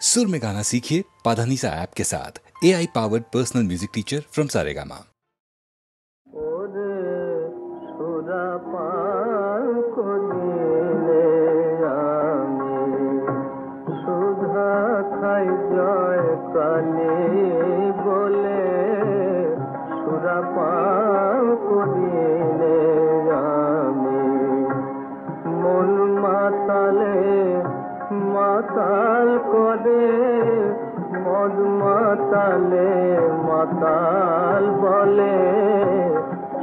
सुर में गाना सीखिए पाधानीसा ऐप के साथ। AI powered personal music teacher from Saregama. মাতাল করে মদ মাতালে মাতাল বলে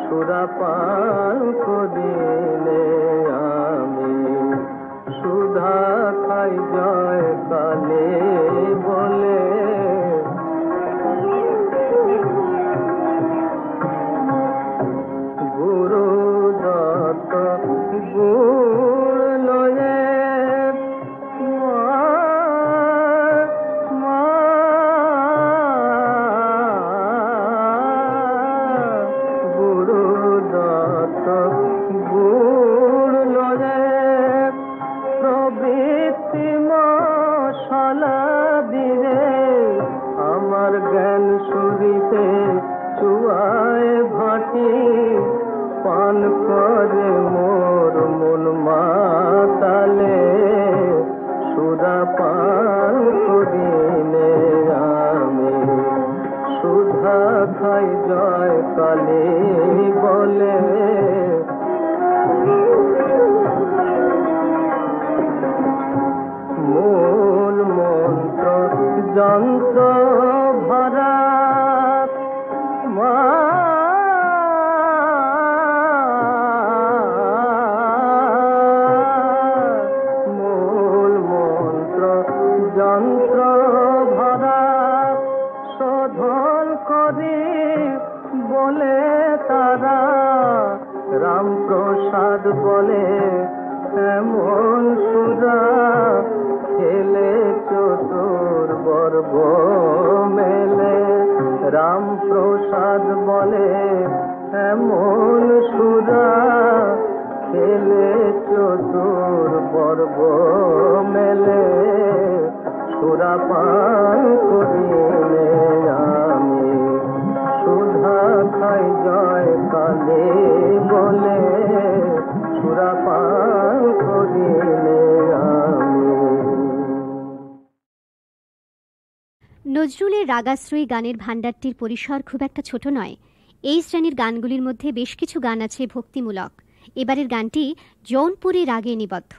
সুরাপান করিলে আমি সুধা খাই জয় কালে বলে গুরু দত্ত গুড় লয়ে পান করে মোর মন মাতালে সুধা পান করিলে আমি সুধা খাই জয় কালে বলে মূল মন্ত্র যন্ত্র ভরা যন্ত্র ভরা শোধন করি বলে তারা রামপ্রসাদ বলে এমন সুরা খেলে চতুর বর্গ মেলে রামপ্রসাদ বলে এমন সুরা খেলে চতুর বর্গ মেলে সুরাপান করিলে আমি সুধা খাই জয় কালে বলে সুরাপান করিলে আমি। নজরুলের রাগাশ্রয়ী গানের ভাণ্ডারটির পরিসর খুব একটা ছোট নয়। এই শ্রেণীর গানগুলির মধ্যে বেশ কিছু গান আছে ভক্তিমূলক। এবারের গানটি জৌনপুরী রাগে নিবদ্ধ।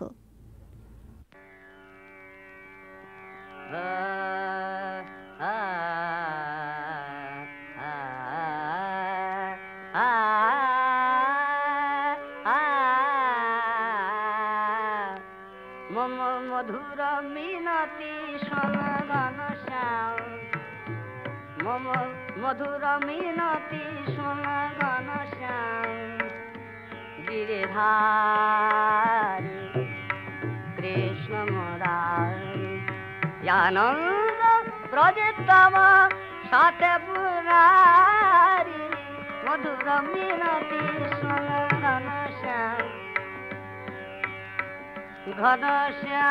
মধুর মিনতি শোনগণ শ্যাম মধুর মিনতি শোনগণ শ্যাম গিরিধারী কৃষ্ণ মুরারি আনন্দ প্রজিতম সাথে পুরারি মধুর মিনতি শোনগণ শ্যাম ঘন শ্যাম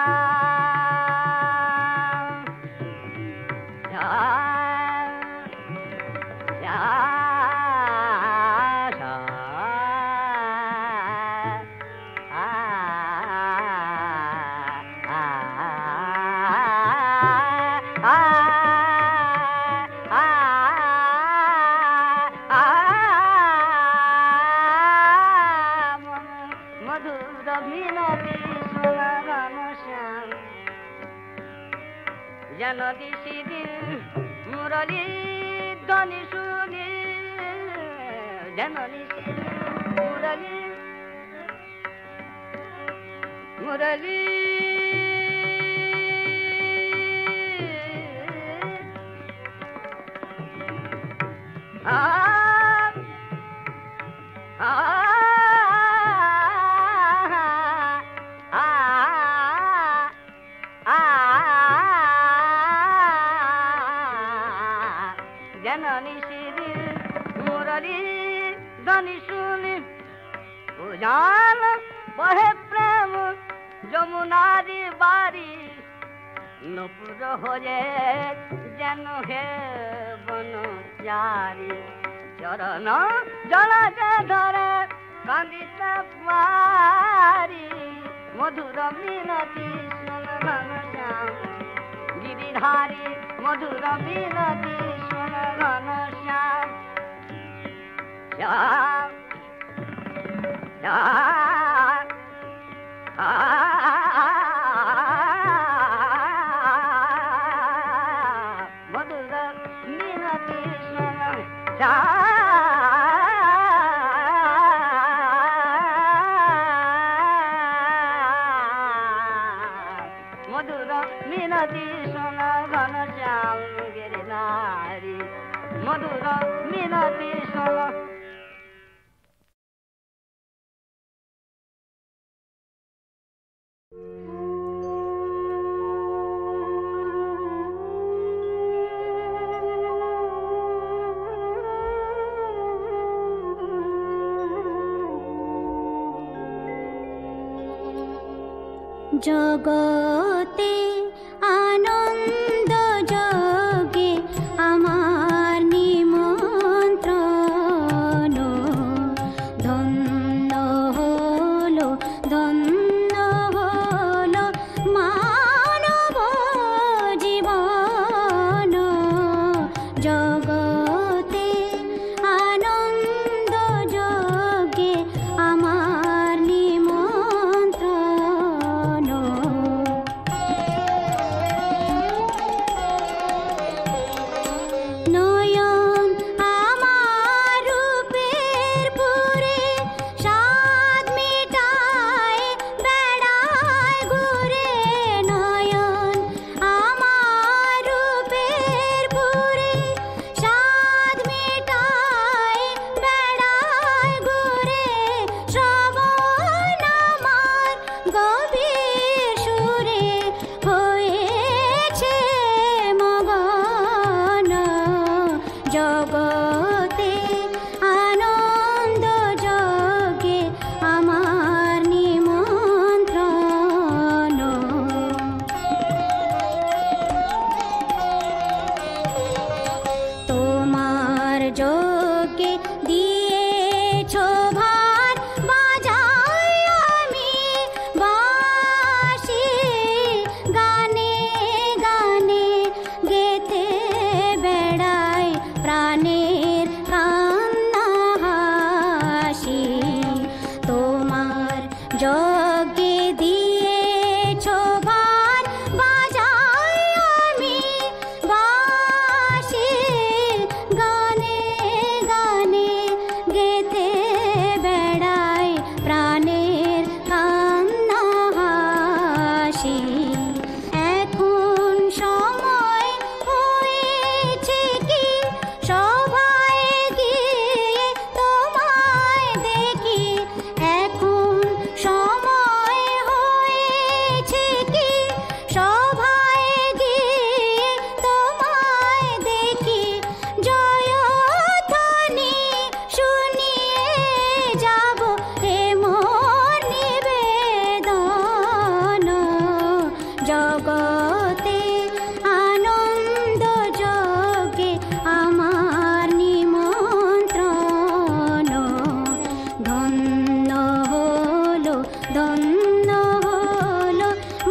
মধুর মিনতি শোনগণ শ্যাম যেন দিশি দিন মুরলী ধ্বনি শুনি যেন দিশি মুরলী মুরলী जननी श्री मुरली धनी सुनी उजान बहे प्रेम जमुनारी बारी নপুর হয়ে যেন হে বনচারী চরণ জলতে ধরে কান্দিতে পারি মধুর মিনতি শোন ঘনশ্যাম গিরিধারী মধুর মিনতি শোন ঘনশ্যাম শ্যাম শ্যাম মধুর মিনতি শোন মধুর মিনতি শোন ঘনশ্যাম গিরিধারী মধুর মিনতি শোন। জগতে আনন্দ যোগে আমার নিমন্ত্রণ ধন্য হলো মানব জীবন জগতে আনন্দ যোগে আমার নিমন্ত্রণ নয়ন আমার রূপের পুরে স্বাদ মিটায় বেড়ায় ঘুরে নয়ন আমার রূপের পুরে স্বাদ মিটায় বেড়ায় ঘুরে শ্রবণ আমার গভীর সুরে হয়েছে মগন জগতে আনন্দ যোগে আমার নিমন্ত্রণ তোমার যোগে দিয়েছ ভার বাজাই আমি বাঁশি গানে গানে গেতে বেড়াই প্রাণের কান্না হাসি তোমার যোগে দিয়েছ ভার বাজাই আমি বাঁশি গানে গানে গেতে বেড়াই প্রাণের কান্না হাসি এখন সময় হয়েছে কি সভায় গিয়ে তোমায় দেখি এখন সময় হয়েছে কি সভায় গিয়ে তোমায় দেখি জয়ধ্বনি শুনিয়ে যাব এ মোর নিবেদন জগতে আনন্দ যোগে আমার নিমন্ত্রণ ধন্য হলো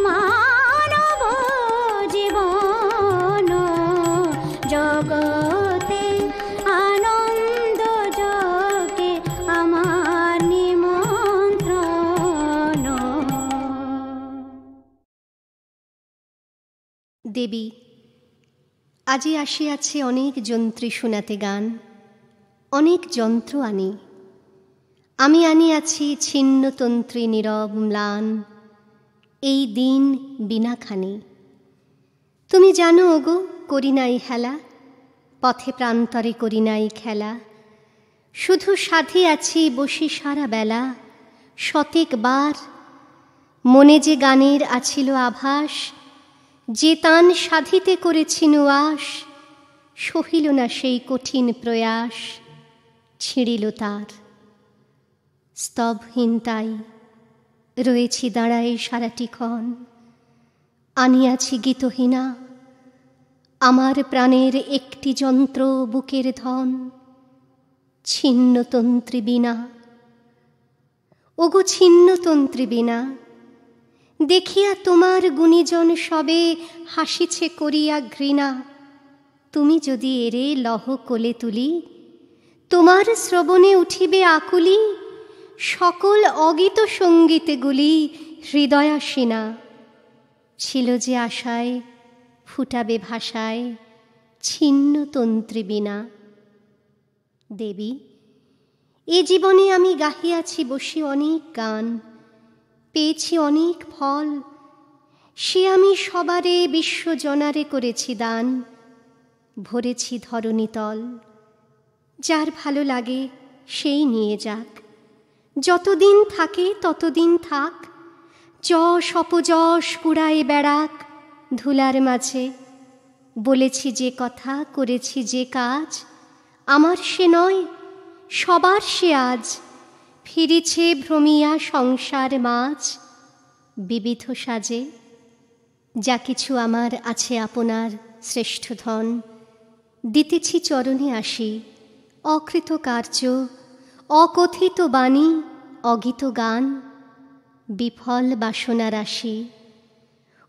মানব জীবন জগতে আনন্দ যোগে আমার নিমন্ত্রণ। দেবী আজি আসিয়াছে অনেক যন্ত্রী শোনাতে গান অনেক যন্ত্র আনি আমি আনিয়াছি ছিন্নতন্ত্রী নীরব ম্লান এই দিন বিনাখানি তুমি জানো ওগো করি নাই হেলা পথে প্রান্তরে করি নাই খেলা শুধু সাধে আছি বসে সারা বেলা শতেকবার মনে যে গানের আছিল আভাস যে তান সাধিতে করেছি নুয়াস সহিল না সেই কঠিন প্রয়াস ছিঁড়িল তার স্তবহীনতাই রয়েছি দাঁড়ায় সারাটিক্ষণ আনিয়াছি গীতহীনা, আমার প্রাণের একটি যন্ত্র বুকের ধন, ছিন্নতন্ত্রী বীণা। ওগো ছিন্নতন্ত্রী বীণা, দেখিয়া তোমার গুণীজন সবে হাসিছে করিয়া ঘৃণা। তুমি যদি এরে লহ কোলে তুলি, তোমার শ্রবণে উঠিবে আকুলি, সকল অগীত সঙ্গীতগুলি হৃদয়াসীনা। ছিল যে আশায় ফুটাবে ভাষায় ছিন্নতন্ত্রী বীণা। দেবী, এ জীবনে আমি গাহিয়াছি বসি অনেক গান, পেয়েছি অনেক ফল, সে আমি সবারে বিশ্বজনারে করেছি দান। ভরেছি ধরণীতল, যার ভালো লাগে সেই নিয়ে যাক, যতদিন থাকে ততদিন থাক। যশ অপযশ কুড়ায়ে বেড়াক ধুলার মাঝে। বলেছি যে কথা, করেছি যে কাজ, আমার সে নয় সবার সে আজ। ফিরিছে ভ্রমিয়া সংসার মাঝ বিবিধ সাজে। যা কিছু আমার আছে আপনার শ্রেষ্ঠ ধন, দিতেছি চরণে আসি। অকৃত কার্য, অকথিত বাণী, অগীত গান, বিফল বাসনা রাশি।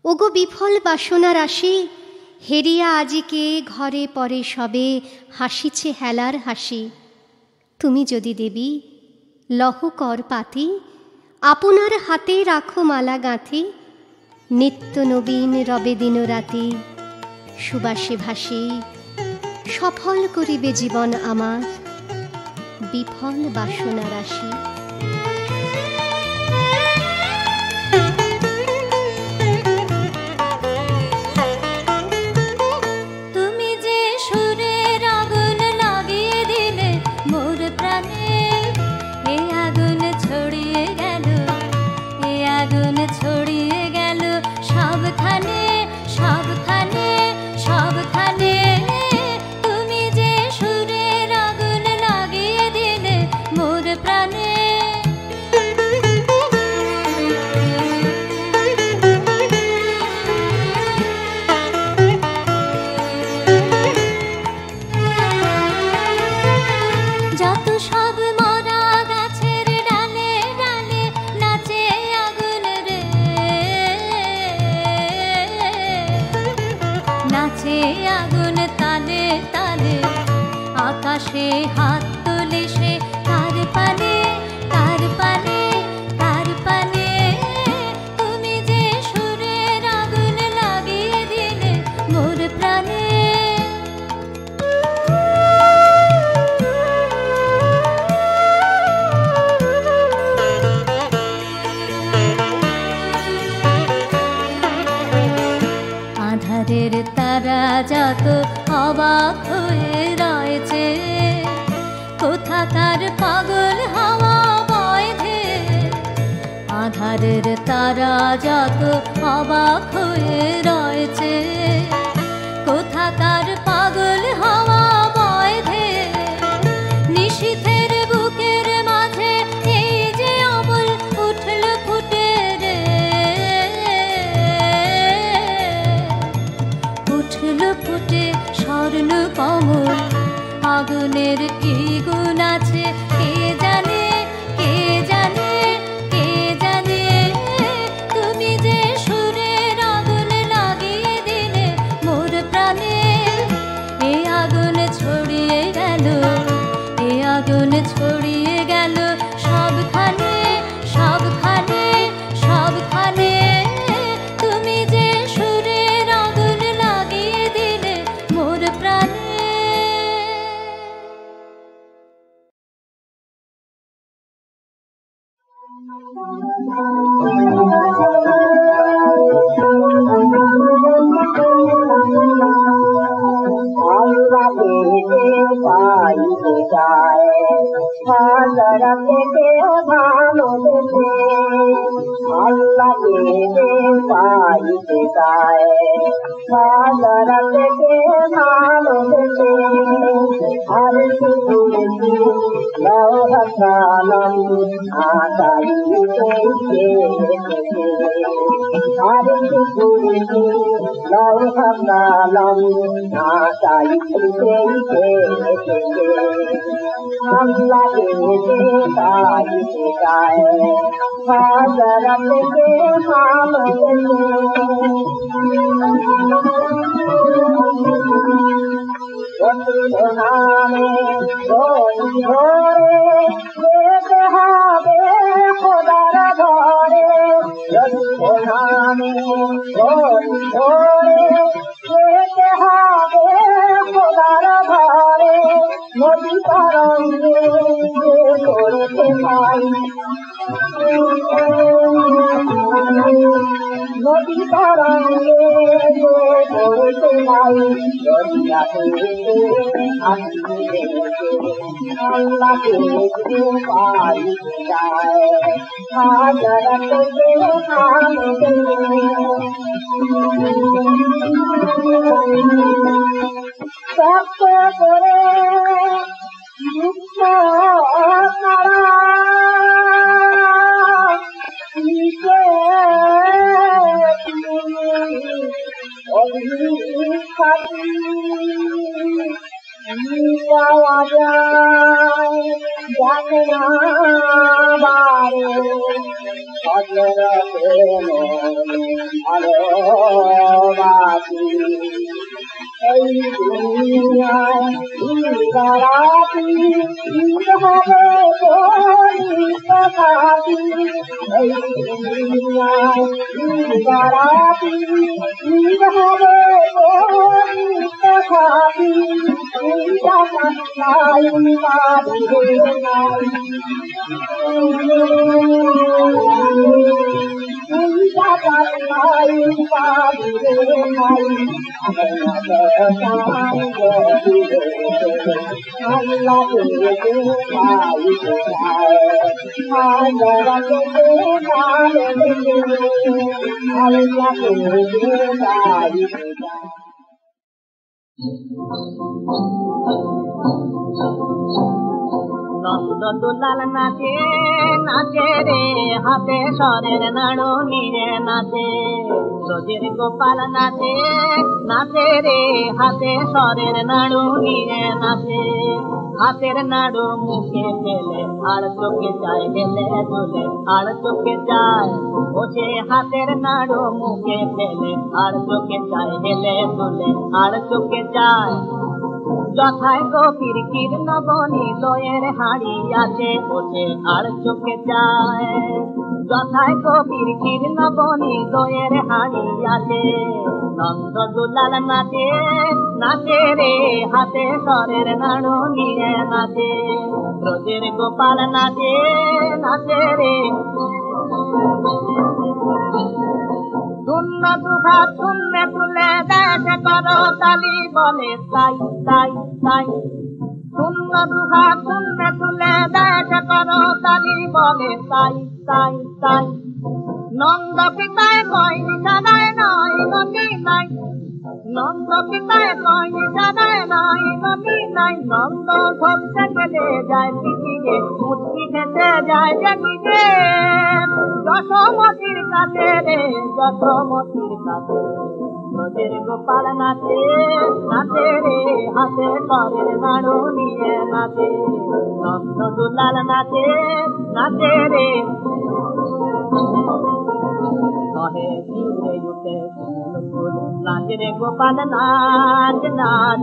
ওগো বিফল বাসনা রাশি, হেরিয়া আজিকে ঘরে পরে সবে হাসিছে হেলার হাসি। তুমি যদি দেবী লহ কর পাতি, আপনার হাতে রাখো মালা গাঁথি। নিত্য নবীন রবে দিন রাতি, সুবাসে ভাসি। সফল করিবে জীবন আমার, বিফল বাসনা রাশি। আকাশে হাত তোলে সে তার পানে, তার পানে, তার পানে। তুমি যে সুরের আগুন লাগিয়ে দিলে মোর প্রাণে। আধারের তারা যত অবাক হয়ে রয়েছে, কোথাকার পাগল হাওয়া বয় ধে। আধারের তারা যত অবাক হয়ে রয়েছে, কোথাকার পাগল হাওয়া বয় ধে। নিশীথের বুকের মাঝে এই যে অমল উঠল ফুটে রে, উঠল ফুটে স্বর্ণ কমল। আগুনের কি গুণ আছে কে জানে, কে জানে, কে জানে। তুমি যে সুরের আগুন লাগিয়ে দিলে মোর প্রাণে। এ আগুন ছড়িয়ে গেল, এ আগুন ছড়িয়ে গেল সবখানে, সবখানে, সবখানে। তুমি যে সুরের আগুন লাগিয়ে দিলে মোর প্রাণে। আল্লাহ দেবে পাইতে চায় হাজার থেকে ভালোবেসে আর শুধু লৌহাসালাম আশাইতে আর শুধু লৌহাসালাম আশাইতে আল্লাহ দেবে পাইতে চায় হাজার থেকে ভালোবেসে নামে ধরে যেতে হবে খোদার ঘরে নামে ধরে যেতে হবে খোদার ঘরে নদী তরঙ্গে করতে পাই নদী তরঙ্গে করতে পাই আল্লাহকে পাই যায় হাজার থেকে সত্য করে মুক্ত পাওয়া যায় যাকে না বারে ভালোবাসি এই দুনিয়ায় রাতি হবে থাকি এই দুনিয়ায় রাতি হবে থাকি নন্দ দুলাল নাচে নাচে রে হাতে স্বরের নাড়ু নিয়ে নাচে সজির গোপাল নাচে নাচে রে হাতে স্বরের নাড়ু নিয়ে নাচে হাতের নাড়ু মুখে পেলে আর চোখে যায় গেলে দুলে আর চোখে যায় ও সে হাতের নাড়ু মুখে পেলে আর চোখে যায় গেলে দুলে আর চোখে যায় যথায় গভীর কীর্ণ বনি দয়ের হাড়ি আছে ওঠে আর চোখে যায় যথায় গভীর কীর্ণ বনি দয়ের হাড়ি আছে নন্দ দুলাল নাচে নাচে রে হাতে স্বরের নাড়ু নিয়ে নাচে ব্রজের গোপাল নাচে নাচে রে শূন্য দুঘাত শূন্যে তুলে দেশ করো তালি বলে তাই তাই তাই শূন্য দুঘাত শূন্যে তুলে দেশ করো তালি বলে তাই তাই তাই নন্দ পিতায় কয় নিশানায় নাই নদী নাই নন্দ পিতায় কয় নিশানায় নাই নদী নাই নন্দ ধরতে গেলে যায় পিঠিয়ে মুচকি খেতে যায় জানিয়ে যশোমতির কাছে রে যশোমতির কাছে ব্রজের গোপাল নাচে নাচে রে হাতে স্বরের নাড়ু নিয়ে নাচে নন্দ দুলাল নাচে নাচে রে কহে শিউরে উঠে নাচ রে গোপাল নাচ নাচ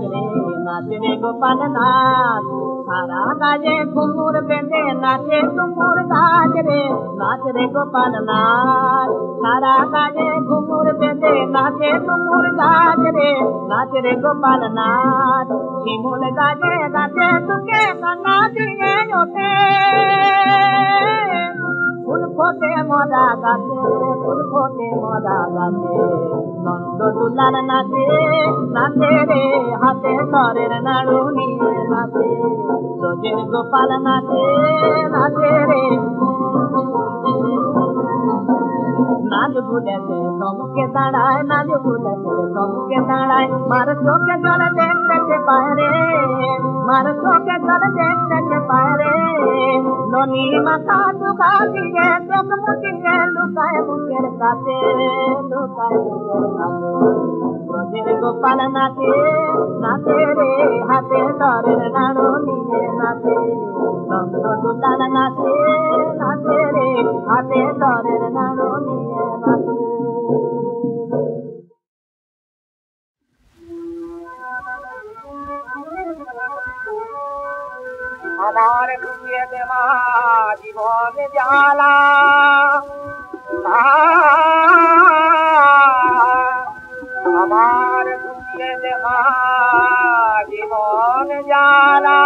রে গোপাল নাচ সারা গায়ে ঘুমুর বেঁধে নাচে তুমুর গাছ রে নাচ রে গোপাল নাচ সারা গায়ে ঘুমুর বেঁধে নাচে তুমুর গাছ রে নাচ রে গোপাল নাচ শিমুল গাছে গাছে তুকে কান্না দিয়ে ওঠে ফুল ফোটে মজা গাছে ফুল ফোটে মজা গাছে নন্দ দুলাল নাচে নাচে রে হাতে স্বরের নাড়ু নিয়ে নাচে ব্রজের গোপাল নাচে নাচে রে নাচ ভুলেছে সমুখে দাঁড়ায়, নাচ ভুলেছে সমুখে দাঁড়ায়, মার চোখে জলে দেখতেছে পায়রে, মার চোখে জলে দেখতেছে পায়রে, ননি মাথা চুকা দিয়ে চোখ মুখিয়ে লুকায় বুকের কাছে, লুকায় বুকের কাছে। ব্রজের গোপাল নাচে, নাচে রে হাতে তরের নাড়ু নিয়ে নাচে, রঙ্গ দুলাল নাচে, নাচে রে হাতে তরের নাড়ু নিয়ে নাচে। আমার বুঝিয়ে দেমা জীবন জ্বালা, আমার বুঝিয়ে দেমা জীবন জ্বালা,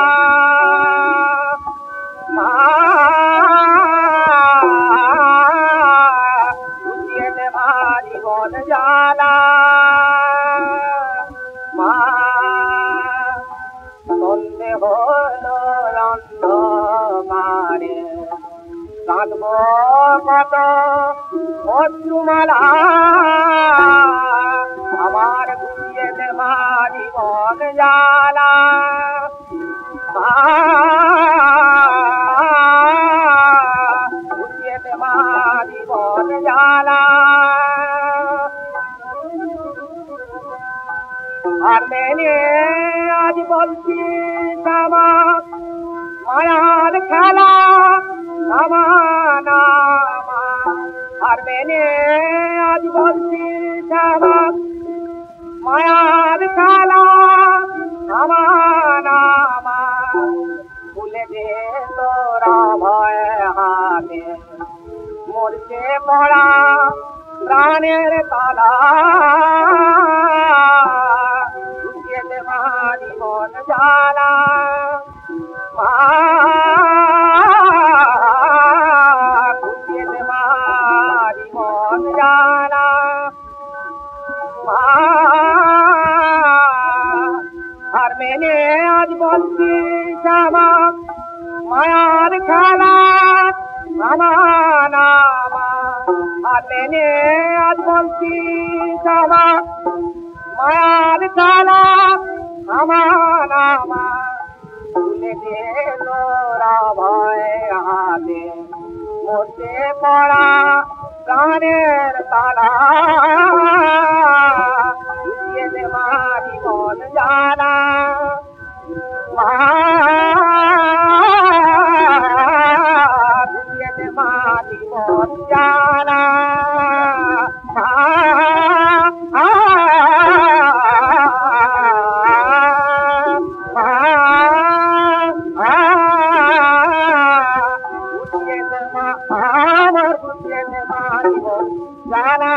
বুঝিয়ে দেমা জীবন জ্বালা, মা সন্ধে হলো অন্ধকারে কাঁদব কত অশ্রুমালা, আমার বুঝিয়ে দেমা জীবন জ্বালা, বুঝিয়ে দেমা জীবন জ্বালা। আর মেনে আজ বলছি আমার মায়ার খেলা, নামা আর মেনে আজ বলছি আমার মায়ার খেলা, নামা ভুলে দে তোরা ভয় হাতে মরছে পড়া প্রাণের তালা, বুঝিয়ে দেমা জীবন জ্বালা, বুঝিয়ে দেমা জীবন জ্বালা, আর মেনে আজ বলছি শ্যামা মায়ার খেলা, নামা আর মেনে আজ বলছি শ্যামা মায়ার খেলা, নামা ভুলে দে তোরা ভয় হাতে মরতে পড়া প্রাণের তালা, বুঝিয়ে দেমা জীবন জ্বালা, বুঝিয়ে দেমা জীবন জ্বালা, আমার বুঝিয়ে দেমা জীবন জ্বালা,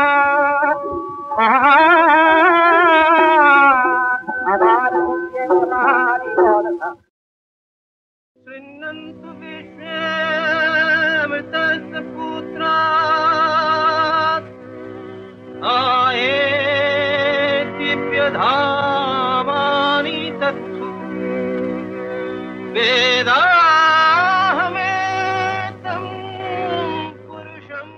আমার বুঝিয়ে দেমা জীবন। शृण्वन्तु विश्वामित्रस्य पुत्रात् आयेत्युप्यधामानि तत्तु वेदाहमेतं पुरुषम्।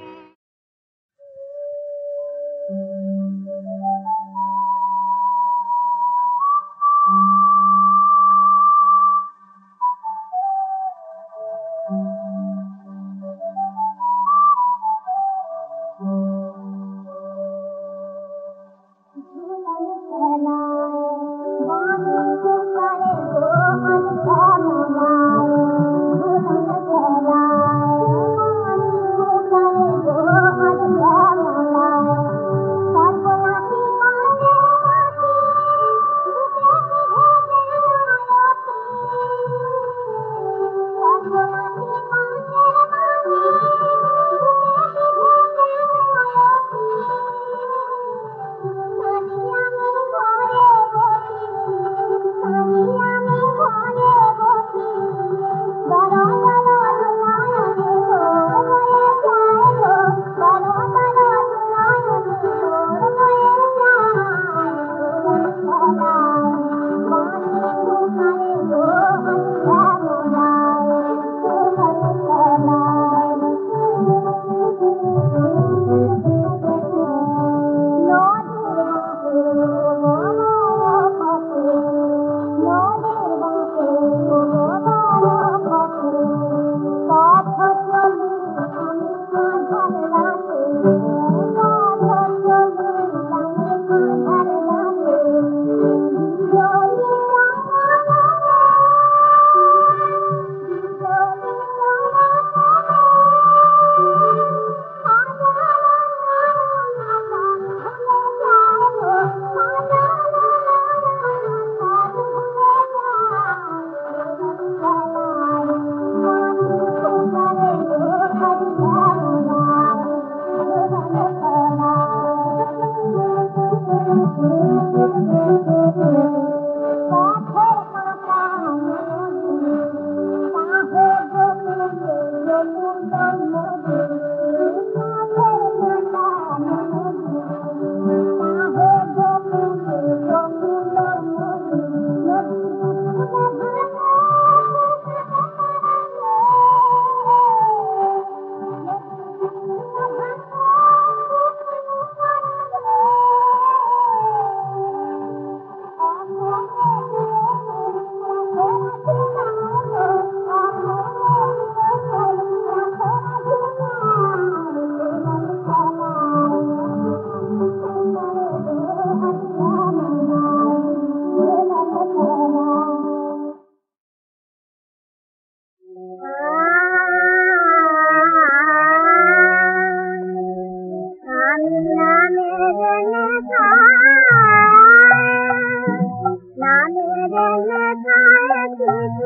Thank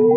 you.